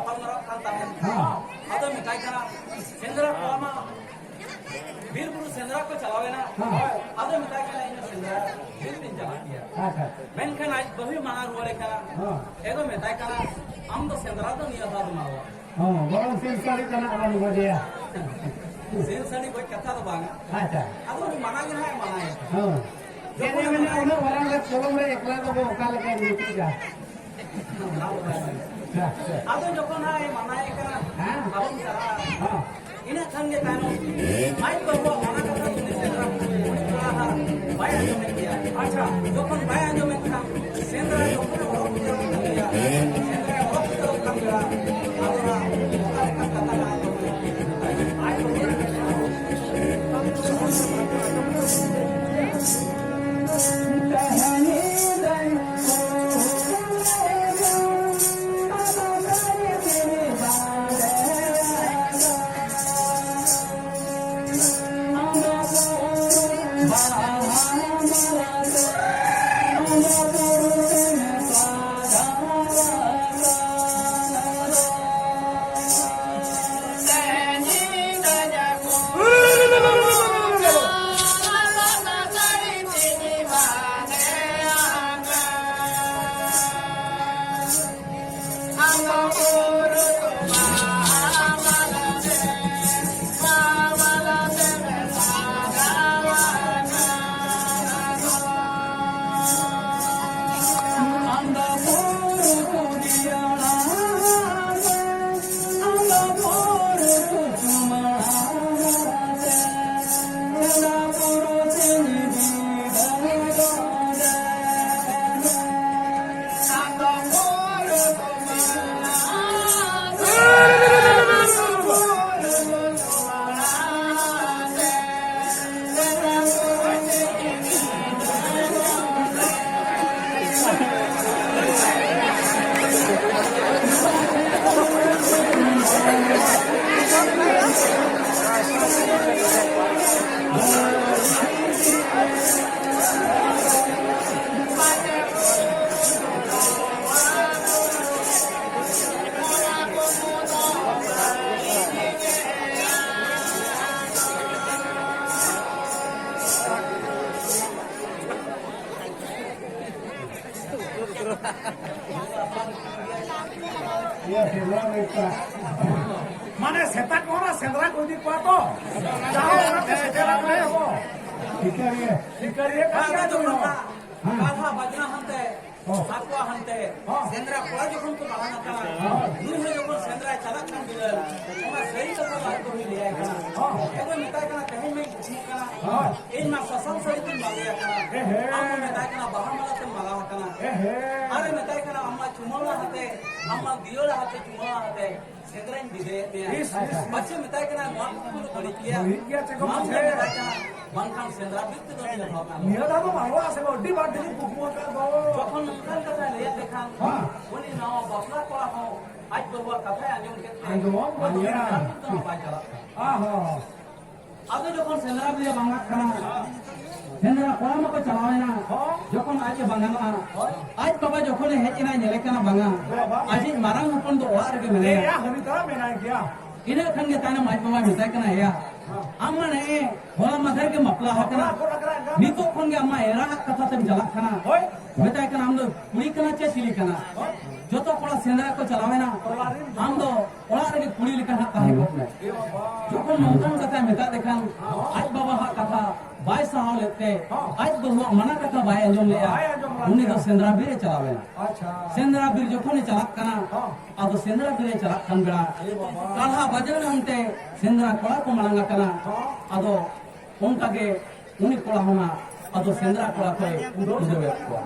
gapal marah kan tahan. Atau mitai kana sendra kolama bir buru sendra ko chalawe na. Atau mitai kana ini sendra bir din jalan dia. Men kan aj bahu mana ruale kana. Ego mitai kana am to sendra to niya sadu mawa. Borong sensari kana aman dia. Sensari koi kata to bang. Atau mana gina hai mana ya. Jadi mana orang lihat kolom le ekla ko okal ka niti ka. Atau jokon hai mana ya kana. Abang cara. Ina kan dia tano. Mai bawa mana kata tu sendra. Bayar jo media. Acha. Jokon bayar jo media. Sendra jokon orang dia. Sendra orang dia kan dia. Atau kata kata. Mana setak orang sendra ko di pato. Jauh orang sendra ko ho. Dikariye Kata jokon kata bajna hante. Sakwa hante. Sendra kola jokon ko balana kana. Nuhe jokon sendra chalak kan bilal. Ona sahi kata lag ko liya kana. Ego mitai kana kahin mein kuchhi kana. In ma sasal sahi tin magaya kana. Amma mitai kana bahamala tin magawa kana. Are mitai kana amma chumala hate. Amma diyola hate chumala hate. Sendra in dide me. Bache mitai kana wan ko bari kiya. Wan mitai kana bangkang sendra bitte do niya bhawna. Niya da to mawa ase oddi baat dini bukmo ka do. যখন মুখান কথা লিয়ে দেখান উনি নাও বাসনা করা হও আজ বলবার কথায় আঞ্জম ক্ষেত্রে আগে যখন সেন্দ্রা দিয়ে বাংলা খানা সেন্দ্রা কড়া মতো চালাবে না যখন আজকে বাঙালা আজ বাবা যখন হেঁচে না নেলে কেনা বাঙা আজ মারাং হপন তো ওয়ার গে মেলে ইনা খানগে তাইনা মাইজ বাবা মিটাই কেনা হেয়া amma ne hola madhar ke mapla hakana nito khonge amma era katha tem jalak khana metai kana amdo kuri kana che sili kana joto kola sendra ko chalawe na amdo ola rege kuri likan hak kahi bokne jokon nongkan katha meta dekhan aj baba hak katha bai sahau lete aj bahu mana katha bai anjom leya uni do sendra bire chalawe na sendra bir jokon chalak kana ado sendra bire chalak kan bera kalha bajana hante sendra kola ko malanga kana ado onka ge uni kola hona ado sendra kola ko udobe ko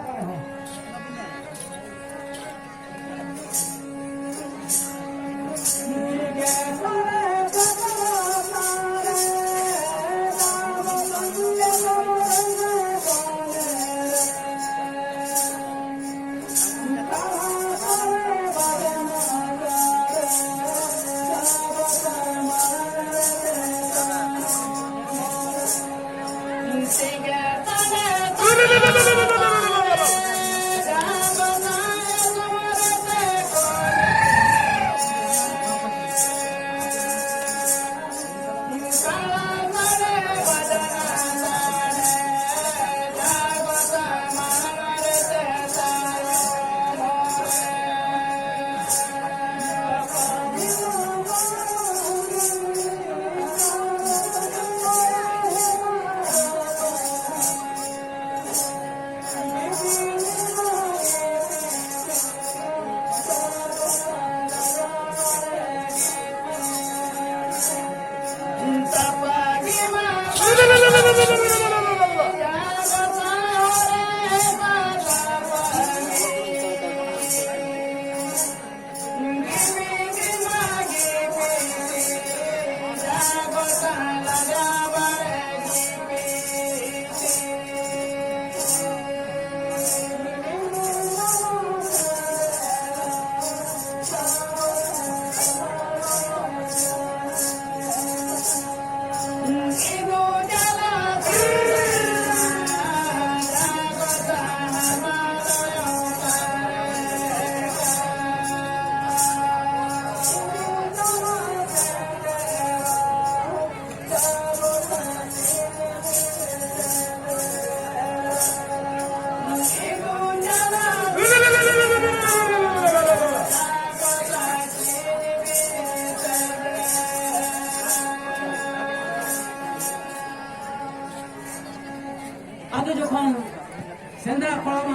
Shendra कोड़ा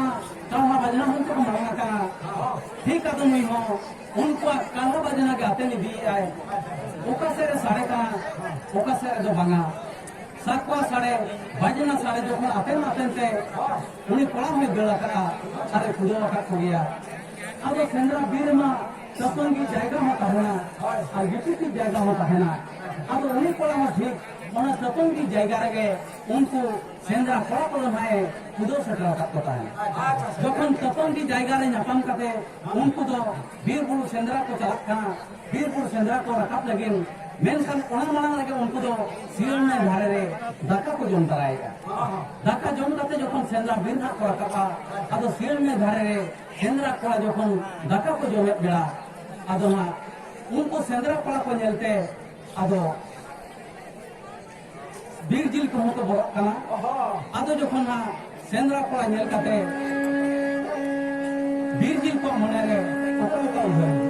काढ़ा बजना हमको मांगा का ठीक है तुम ही हो उनको काढ़ा बजना के आते नहीं दी आए ओका से सारे का ओका से जो बंगा साकवा सारे बजना सारे जो आते थे उन्हें कोड़ा में बेड़ा का सारे खुदो का खो गया अब ये सेंद्रा बीर में तपन की जगह होता है ना और गिट्टी की जगह होता है ना अब उन्हीं कोड़ा में ठीक उन्हें तपन की जगह रखे उनको सेंद्रा कोड़ा कोड़ा है खुदो से होता है जखन तपन की जगह रे नापम करते उनको तो बीर बुरु सेंद्रा को चला का बीर बुरु सेंद्रा को रखा लगे मेनखान उन्हें मांग लगे उनको तो सियल में धारे रे दाका को जम कराएगा दाका जम करते जखन सेंद्रा बीर को रखा अब सियल में धारे रे सेंद्रा कोड़ा जखन दाका को जमे बेड़ा अदो ना उनको सेंद्रा कोड़ा को नेलते अदो बीर जिल को हमको बोलक कना अदो जखन ना सेंद्रा कोड़ा नेल करते बीर जिल को मने रे ओका का उधर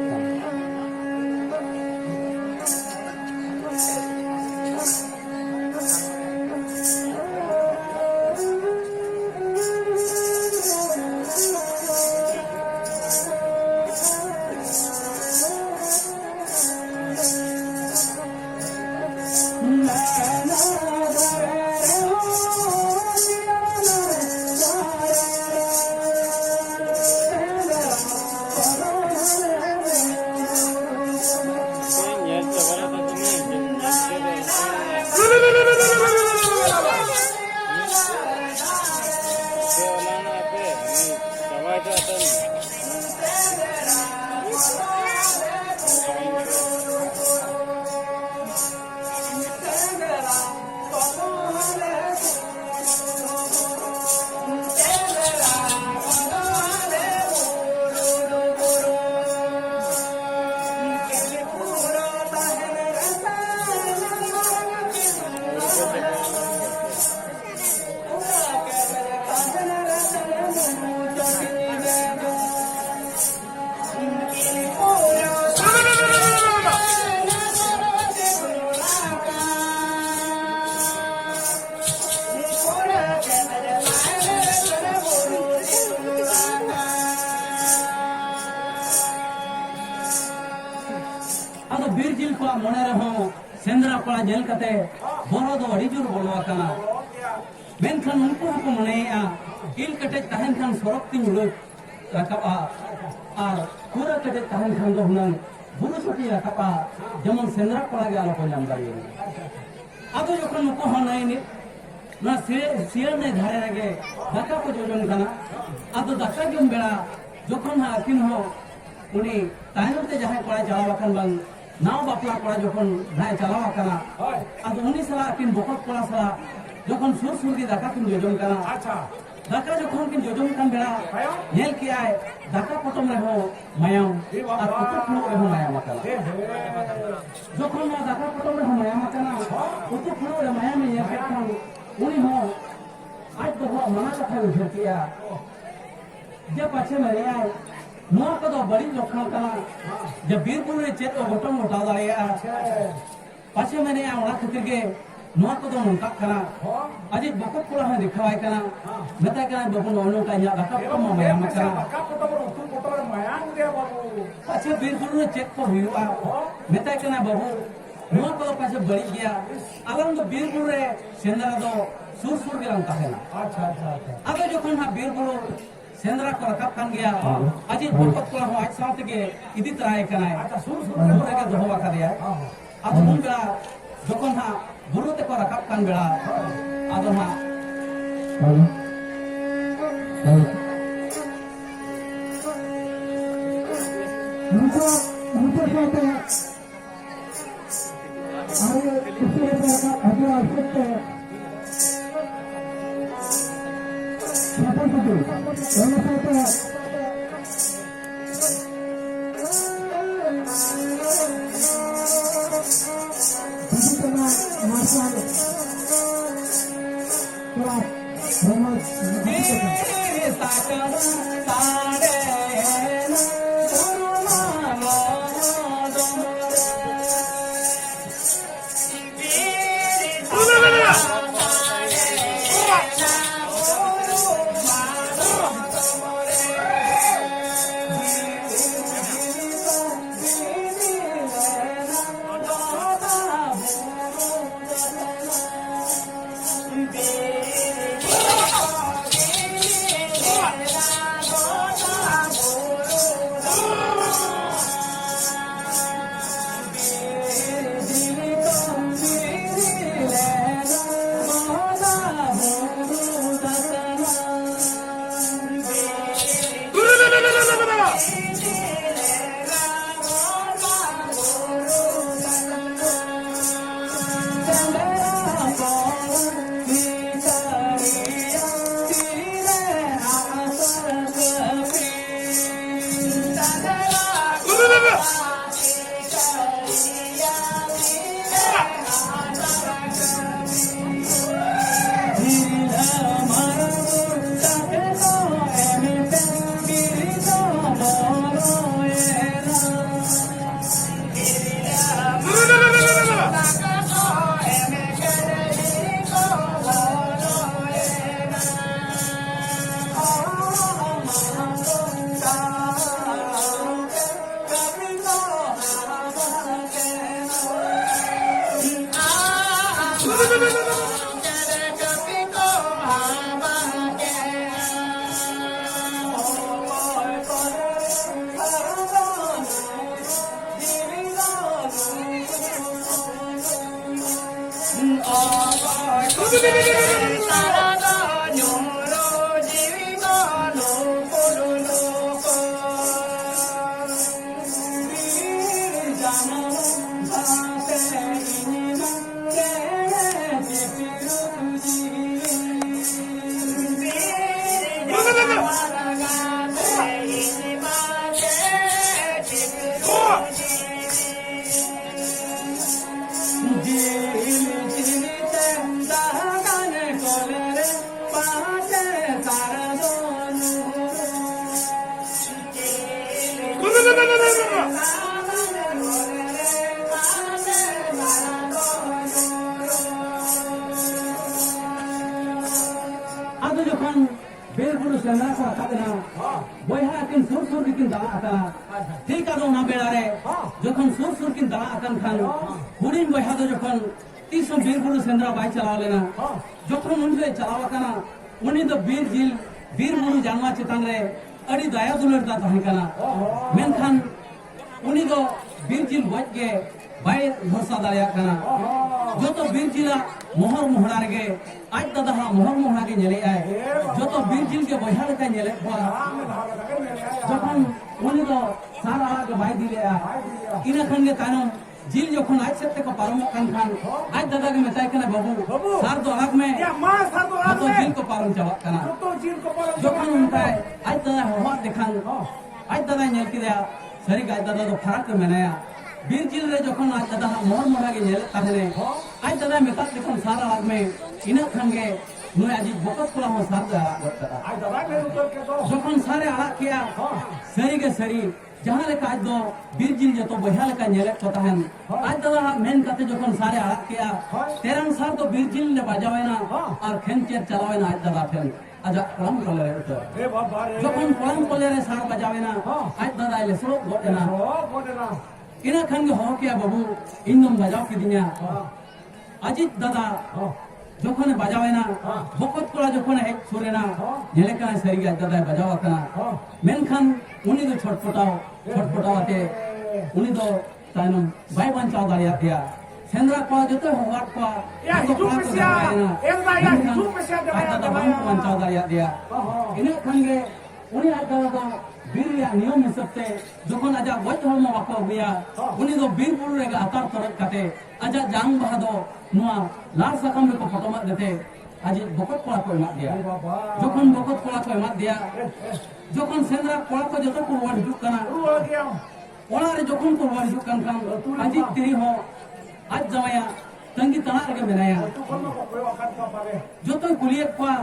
बीर जिल को मने रहो सेंद्रा कोड़ा जेल कते बोरो दो अड़ी जुर बोलवा कना मेनखान उनको को मनेया इल कटे तहन खान सरक ती मुड़ रखा और पूरा कटे तहन खान दो हुनन बुरु छुटी रखा जेमन सेंद्रा कोड़ा के आलो को नाम दाड़ी अब जखन उनको हनाई नि ना सियर ने धारे रगे दाका को जोजन कना अब दाका जम बेड़ा जखन आकिन हो उनी तायनम ते जहां कोड़ा चलावा खान बंग नाव बापला कोड़ा जखन भाई चलावा कना अब उनी सला किन बकत कोड़ा सला जखन सुर सुर की दाका किन जोजन कना अच्छा दाका जखन किन जोजन कान बेड़ा नेल किया है दाका पटम रे हो मायाम और उतु फ्लो रे हो मायाम कना जखन ना दाका पटम रे हो मायाम कना उतु फ्लो रे मायाम ये केखान उनी हो आज तो हो मना कथा उठे किया जब पाछे मरे आए नोआ को तो बड़ी लक्षण कना जब बीरपुर रे चेत गोटम मोटा दाड़िया पाछे मैंने ओना खातिर के नोआ को तो नोका कना अजी बकत कोड़ा में दिखावाय कना मेता कना बबु नोनो का या दाका को माया मकना दाका को तो उतु को तो मायांग दे बाबू पाछे बीरपुर रे चेत को हुआ मेता कना बबु नोआ को पाछे बड़ी गया अगर तो बीरपुर रे सेंद्रा दो सुर सुर के रंग कहना अच्छा अच्छा अच्छा अब जो कोन बीरपुर सेंद्रा को रखा कान गया अजी बकत को हो आज साथ के इदी तरह कना अच्छा सुर सुर बुरु के दोहवा का दिया अब उन बेड़ा जखन हा बुरु ते को रखा कान बेड़ा अब हा उनको साथ आगे पिछले का अगला आवश्यक है Ado jokhan berburu sendra ko akadena boyha kin sur kin dala akana ঠিক ado na belare jokhan sur kin dala akan khan hurin boyha do jokhan tiso berburu sendra bai chalao lena jokhan unse chalao akana uni do bir jil bir muru janwa chetan re adi daya dular da tahi kana menkhan uni do bir jil goj ge bai bhorsa daya kana joto bir jila mohor mohra ge aj dada ha mohor mohra ge nyele ay joto bir jil ge boyha leka nyele ba যখন উনি তো সারা আগে ভাই দিলে ইনা খানকে তানো জিল যখন আজ সেতে को পারম খান आज दादा के मेताय कना बाबू सार तो आग में या मां सार तो आग तो में जिल को पारम चला कना तो जिल को पारम যখন उनताय आज दादा हो देखान आज दादा नेल किया सरी आज दादा तो फरक मेनाया बीर जिल रे যখন आज दादा मोर मोरा के नेल ताहले आज दादा मेता देखन सारा आग में इना खानके नुय आज बकत कोला हो सार दा आज दवा में उतर के तो যখন সারে আড়াক কিয়া সরি গে সরি যাহা লেখা আজ দো বীরজিল যত বইহা লেখা নেলে কথা হেন আজ দাদা মেন কাতে যখন সারে আড়াক কিয়া তেরাং সার তো বীরজিল নে বাজাওয় না আর খেনচের চালাওয় না আজ দাদা ফেন আজ কলম কলে রে তো ए बाबा रे যখন কলম কলে রে সার বাজাওয় না আজ দাদা আইলে সব গটে না ओ बोले ना ইনা খান গে হ কিয়া বাবু ইন্দম বাজাও কি দিনা আজিত দাদা যখন বাজাওয় না বকত কোলা যখন হেক সুরে না নেলে কানে সরি গে দাদা বাজাও কানা মেনখান উনি তো ছটপটাওয়াতে উনি তো তাইনম বাই বাঞ্চাও দাঁড়িয়ে দিয়া সেন্দ্রা কোয়া যত হওয়ার কোয়া या हिजू पेसिया एलदा या हिजू पेसिया দাদা বাঞ্চাও দাঁড়িয়ে দিয়া ইনা খানগে উনি আজ দাদা বীরিয়া নিয়ম হিসাবে যখন আজ বৈধ হর্ম বাকো গিয়া উনি তো বীর বুড়ু রেগে আতার তরক কাটে আজ জাং বাহাদো নোয়া লাল সাকাম রে ফটো মা দেতে আজ বকত কোলা কই মা দিয়া যখন বকত কোলা কই মা দিয়া যখন সেন্দ্রা কোলা কো যত কুরবান হিজুক কানা रुआ गया ওনার যখন কুরবান হিজুক কান খান আজ তিরি হো আজ জামায়া তঙ্গি তানা রেগে মেনায়া तू कोन को कोई वक्त का पावे যত কুলিয়েত কোয়া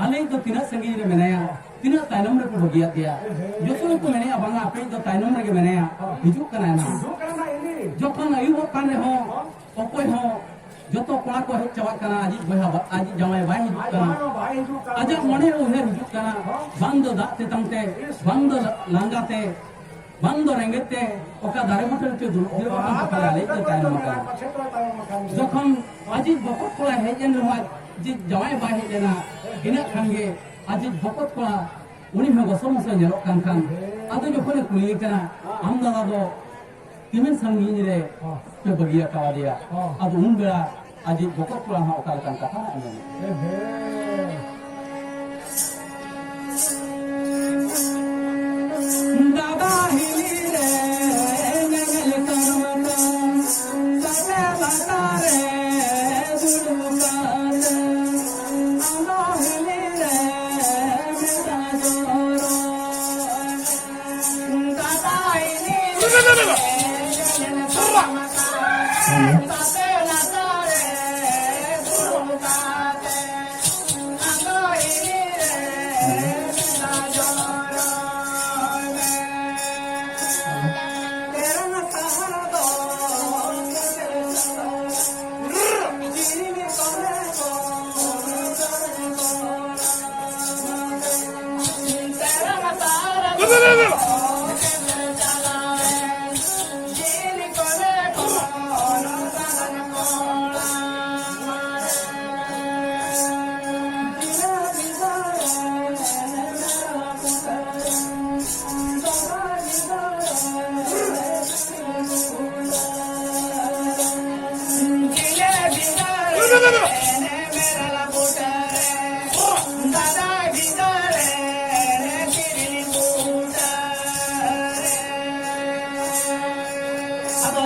আলে তো তিনা সঙ্গী রে মেনায়া তিনা তাইনম রে কো গিয়া দিয়া যত কো মেনায়া বাঙ্গা আপে তো তাইনম রে মেনায়া হিজুক কানা না जो करना इनी যখন আয়ুব কান রে হো অকয় হো যত কোলা কো হে চাওয়া কানা আজ বইহা আজ জামাই বাই হিজুক आज কানা मानो भाई जो कर আজ মনে ওহে হিজুক কানা বান্দ দাতে তামতে বান্দ লাঙ্গাতে বান্দ রেঙ্গেতে ওকা দারে মটলতে দুল দিবা কান পালা লে তো তাইনম কানা पछे तो तायो मकान যখন আজি বকত কোলা হেজেন হয় যে জামাই বাই হেজেনা ইনা খানগে আজি বকত কোলা উনি হ গসমস নেরো কান কান আদো যখন কুলি কানা আম দাদা দো তিমেন সঙ্গী রে তে বগিয়া কাওয়া দিয়া আদো উন বেড়া আজি বকত কোলা হা ওকাল কান কথা আনে ए हे দাদা হিলি রে নেগল করমন সবে বাতা রে দুলুকান আলো হিলি রে মেরা জোরো দাদা হিলি রে সবে বাতা রে দুলুকান আলো হিলি রে মেরা জোরো তেরা না তাহার দো জিনি করে কো তেরা না তাহার দো জিনি করে কো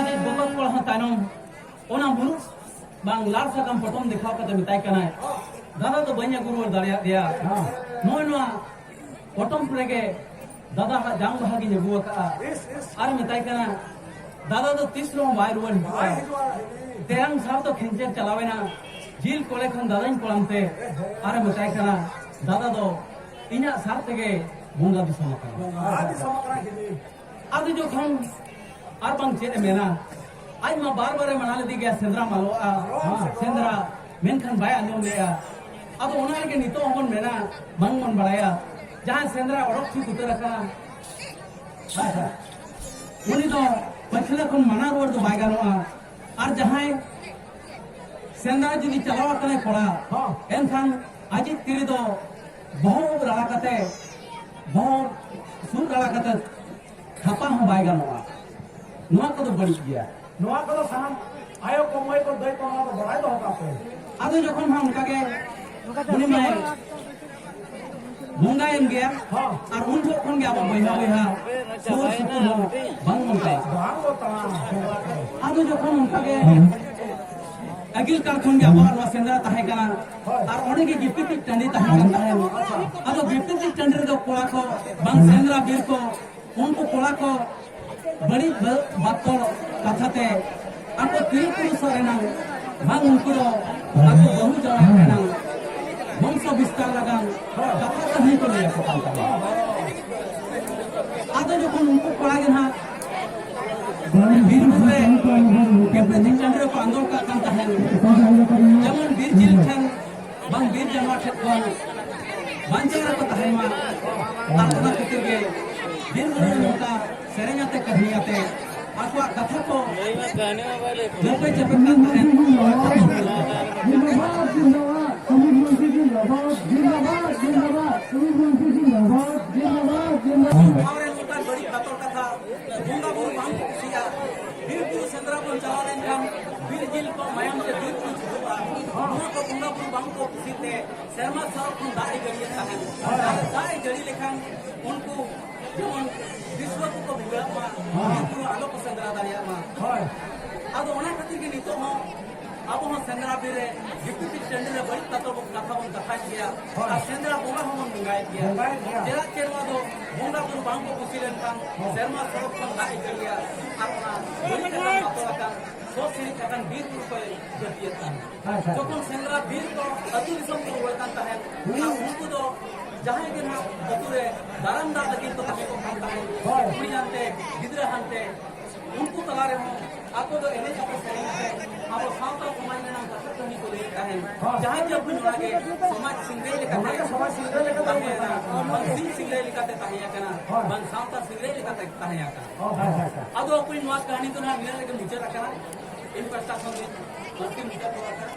आज बगत को तायनम ओना मुरुख bang lar sakam potom dekhaw kate metai kana dada to banya guru daria dia noi noa potom prege dada jang bahagi nebu ka ar metai kana dada to 30 ro bai ruan terang sab to khenche chalawe na jil kole khan dada in kolamte ar metai kana dada to inya sar tege bunga disama kana adi jo khon ar bang che mena आज मैं बार-बार मना लेती गया सेंद्रा मालो Shendra main Khan भाई आने लिया अब उन्हें के नितो हमन मेना मंग मन बढ़ाया जहाँ सेंद्रा औरत थी कुतर रखा उन्हीं तो पछले कौन मना रोड तो बाइक आना और जहाँ सेंद्रा जुदी चलावा करने पड़ा एन खान आज तेरे तो बहुत रहा करते बहुत सुन रहा करते खपा हम बाइक आना नुआ को तो बड़ी किया नुआ को साम आयो कमाई को दई को तो बढ़ाई दो कापे आदो जखन हम उनकागे उनी माय मुंगा एम गया और उन जखन गया बहिना बहिना सुर सुर बंग मुंगा बांग को ता आदो जखन उनकागे अगिल काल खन गया बार सेंद्रा ताहे कना और ओने के गिफ्ट टंडी ताहे कना आदो गिफ्ट टंडी दो कोला को बंग सेंद्रा बीर को उनको कोला को बड़ी बात को कथाते आपको तीन पुरुष रहना बंग उनको आपको बहु जगह रहना वंश विस्तार लगा कथा नहीं को लिया को काम करना आदो जो कौन उनको पढ़ा गया वीर मुझे कैप्टन चंद्र को आंदोलन का करता है जमन वीर जिल ठन बंग वीर जमा ठन बांचरा को तहे मा आत्मा कितिर के वीर मुझे का सेरेंगाते कहियाते आपको कथा को लोपे चपकन है जिंदाबाद जिंदाबाद सुमित मुंशी जिंदाबाद जिंदाबाद जिंदाबाद सुमित मुंशी जिंदाबाद जिंदाबाद जिंदाबाद और लोकल बड़ी खतर कथा गुंगा को मांग सिया वीर को सेंद्रा को चलाने काम वीर जिल को मायम से वीर को छुपा नुआ को गुंगा को मांग को सीते शर्मा साहब को दाई गड़ी था दाई गड़ी लेखन उनको जेमन विश्व को भुला मा तो आलो को सेंद्रा दारिया मा अब ओना खातिर के नितो हो अब हम सेंद्रा बिरे डिप्टी टेंडर बड़ी तत्व को कथा बन कथा किया और सेंद्रा बोला हम मंगाए किया जेरा केरवा दो गुंगा को बांग को कुसिलन काम शर्मा साहब को दाई गड़िया अपना बड़ी कथा तो का सो सीरी कथन वीर को जतियता जो कौन सेंद्रा वीर को अतुल सम को वरता है उनको तो जहाँ के ना अतुरे दारंदा लगी तो हमें को खाता है कुड़ी जानते गिदरा जानते उनको तला रहे हो आपको तो एने जाकर सही है आप साउथ ऑफ समाज में नाम कथा करने को लेता है जहाँ जब भी लगे समाज सिंगल लिखा है समाज सिंगल लिखा है ना सिंह सिंगल लिखा है ताहिया करना बन साउथ ऑफ सिंगल लिखा है ताहिया करना अब अपनी नवाज कहानी तो ना मेरे लेकिन मुझे रखना इन प्रस्ताव में मस्ती मुझे तो रखना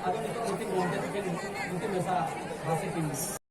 अब तो मुझे बोलते थे कि मुझे मेरा भाषा की